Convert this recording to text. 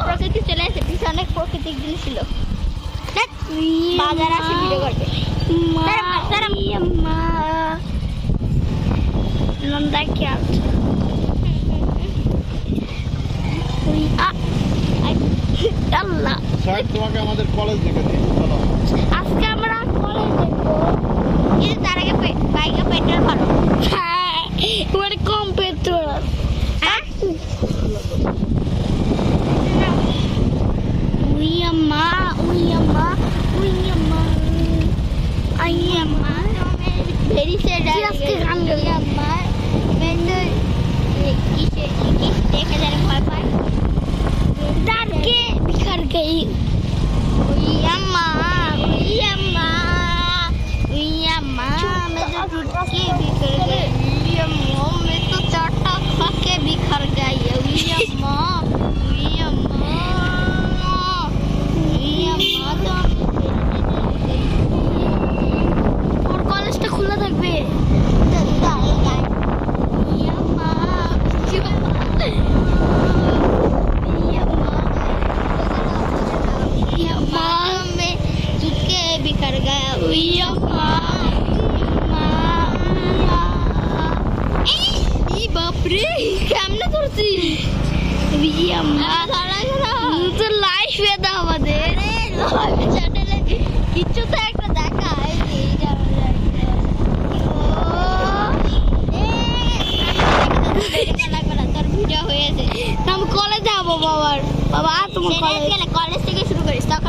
প্রকৃতি চলে আসে, পিছনে অনেক প্রকৃতিক জিনিস ছিল। বাজার আসে ভিডিও করবে। নন্দা খেয়াল আল্লাহ তোমাকে আমাদের কলেজ দেখেছি, চলো আজকে আমরা কলেজ দেখবো। কিন্তু তার আগে বাইকে পেট্রোল ভরো। হ্যাঁ মানে কম পেট্রোল। Very sad. देखा जाने भय पाए डर के बिखर गई। मैं तो टूट के बिखर गई। मैं तो चाटा खा के बिखर गई। और कॉलेजটা খোলা থাকবে। बिखर गया बाप रे কেমনে করছি তো লাইফ বেদা আমাদের চ্যানেলে কিছু তো একটা দেখা তোর ভিডিও হয়েছে আমি কলেজে যাবো বাবার বাবা তোমার কলেজ কলেজ থেকে শুরু করিস তখন